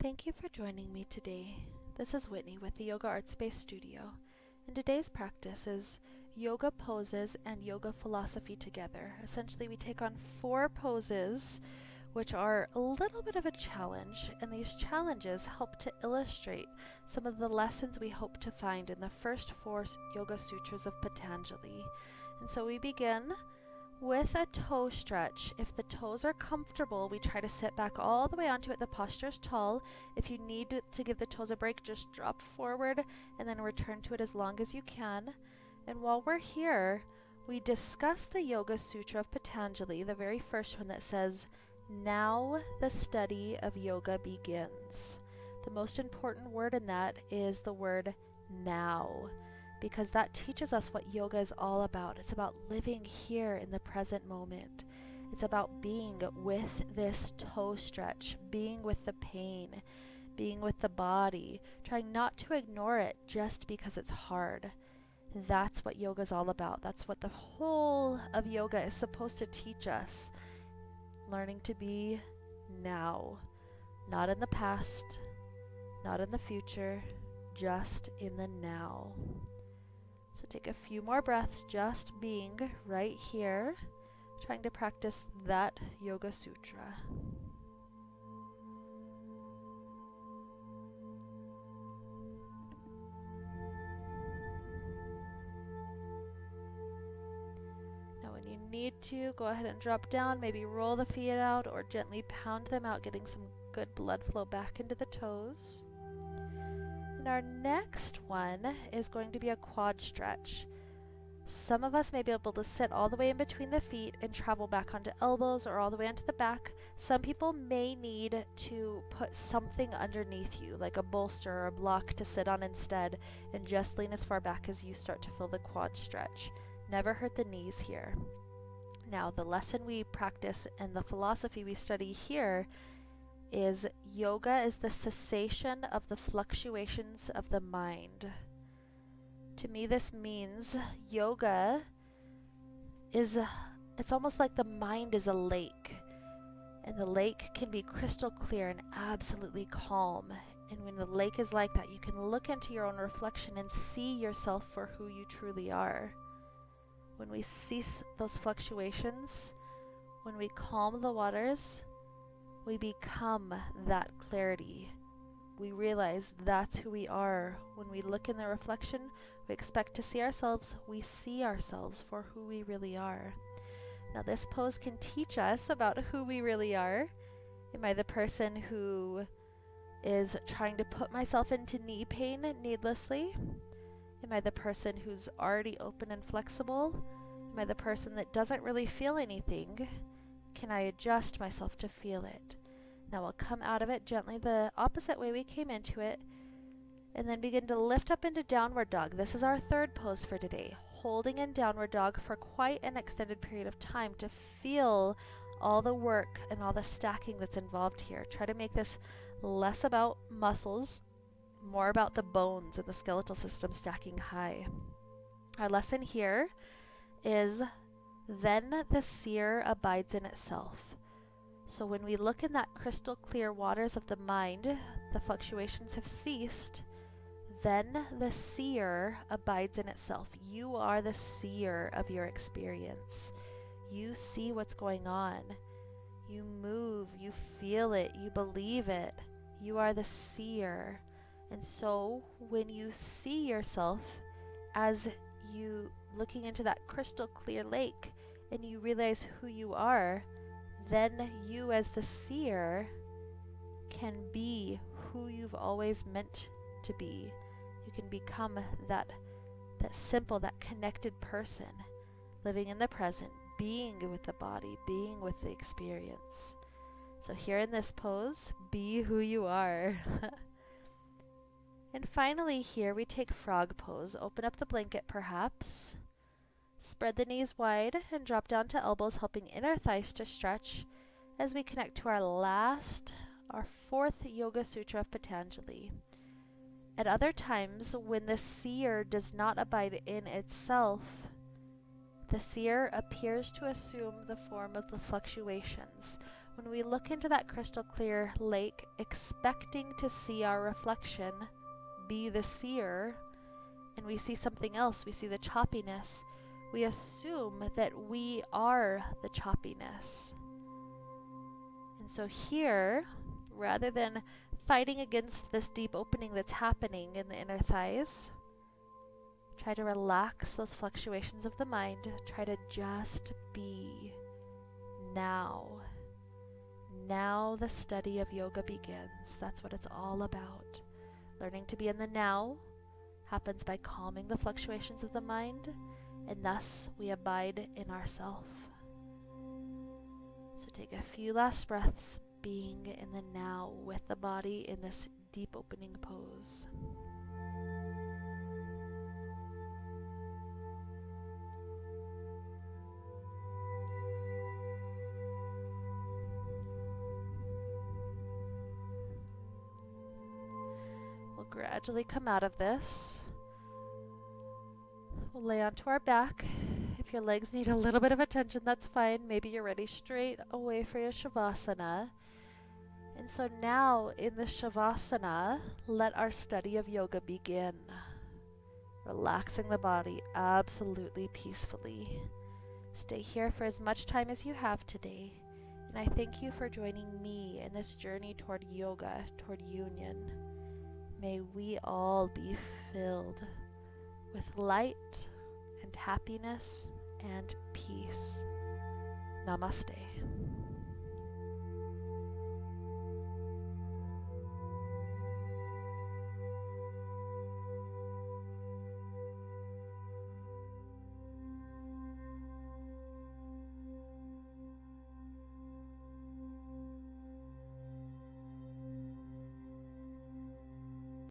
Thank you for joining me today. This is Whitney with the Yoga Art Space Studio, and today's practice is yoga poses and yoga philosophy together. Essentially, we take on 4 poses, which are a little bit of a challenge, and these challenges help to illustrate some of the lessons we hope to find in the first 4 Yoga Sutras of Patanjali. And so we begin with a toe stretch. If the toes are comfortable, we try to sit back all the way onto it. The posture is tall. If you need to give the toes a break, just drop forward and then return to it as long as you can. And while we're here, we discuss the Yoga Sutra of Patanjali, the very first one that says, "Now the study of yoga begins." The most important word in that is the word now, because that teaches us what yoga is all about. It's about living here in the present moment. It's about being with this toe stretch, being with the pain, being with the body, trying not to ignore it just because it's hard. That's what yoga is all about. That's what the whole of yoga is supposed to teach us. Learning to be now, not in the past, not in the future, just in the now. So take a few more breaths, just being right here, trying to practice that Yoga Sutra. Now when you need to, go ahead and drop down, maybe roll the feet out or gently pound them out, getting some good blood flow back into the toes. And our next one is going to be a quad stretch. Some of us may be able to sit all the way in between the feet and travel back onto elbows or all the way onto the back. Some people may need to put something underneath you, like a bolster or a block to sit on instead, and just lean as far back as you start to feel the quad stretch. Never hurt the knees here. Now, the lesson we practice and the philosophy we study here is yoga is the cessation of the fluctuations of the mind. To me, this means yoga is, it's almost like the mind is a lake, and the lake can be crystal clear and absolutely calm. And when the lake is like that, you can look into your own reflection and see yourself for who you truly are. When we cease those fluctuations, when we calm the waters, we become that clarity. We realize that's who we are. When we look in the reflection, we expect to see ourselves. We see ourselves for who we really are. Now, this pose can teach us about who we really are. Am I the person who is trying to put myself into knee pain needlessly? Am I the person who's already open and flexible? Am I the person that doesn't really feel anything? Can I adjust myself to feel it? Now we'll come out of it gently the opposite way we came into it, and then begin to lift up into downward dog. This is our third pose for today, holding in downward dog for quite an extended period of time to feel all the work and all the stacking that's involved here. Try to make this less about muscles, more about the bones and the skeletal system stacking high. Our lesson here is then the seer abides in itself. So when we look in that crystal clear waters of the mind, the fluctuations have ceased, then the seer abides in itself. You are the seer of your experience. You see what's going on. You move, you feel it, you believe it. You are the seer. And so when you see yourself as you looking into that crystal clear lake and you realize who you are, then you as the seer can be who you've always meant to be. You can become that simple, that connected person, living in the present, being with the body, being with the experience. So here in this pose, be who you are. And finally here we take frog pose. Open up the blanket perhaps. Spread the knees wide and drop down to elbows, helping inner thighs to stretch as we connect to our 4th Yoga Sutra of Patanjali. At other times, when the seer does not abide in itself, the seer appears to assume the form of the fluctuations. when we look into that crystal clear lake, expecting to see our reflection, be the seer, and we see something else, we see the choppiness, we assume that we are the choppiness. And so here, rather than fighting against this deep opening that's happening in the inner thighs, try to relax those fluctuations of the mind. Try to just be now. Now the study of yoga begins. That's what it's all about. Learning to be in the now happens by calming the fluctuations of the mind, and thus we abide in ourself. So take a few last breaths, being in the now with the body in this deep opening pose. We'll gradually come out of this. We'll lay onto our back. If your legs need a little bit of attention, that's fine. Maybe you're ready straight away for your Shavasana. And so now in the Shavasana, let our study of yoga begin. Relaxing the body absolutely peacefully. Stay here for as much time as you have today. And I thank you for joining me in this journey toward yoga, toward union. May we all be filled with light and happiness and peace. Namaste.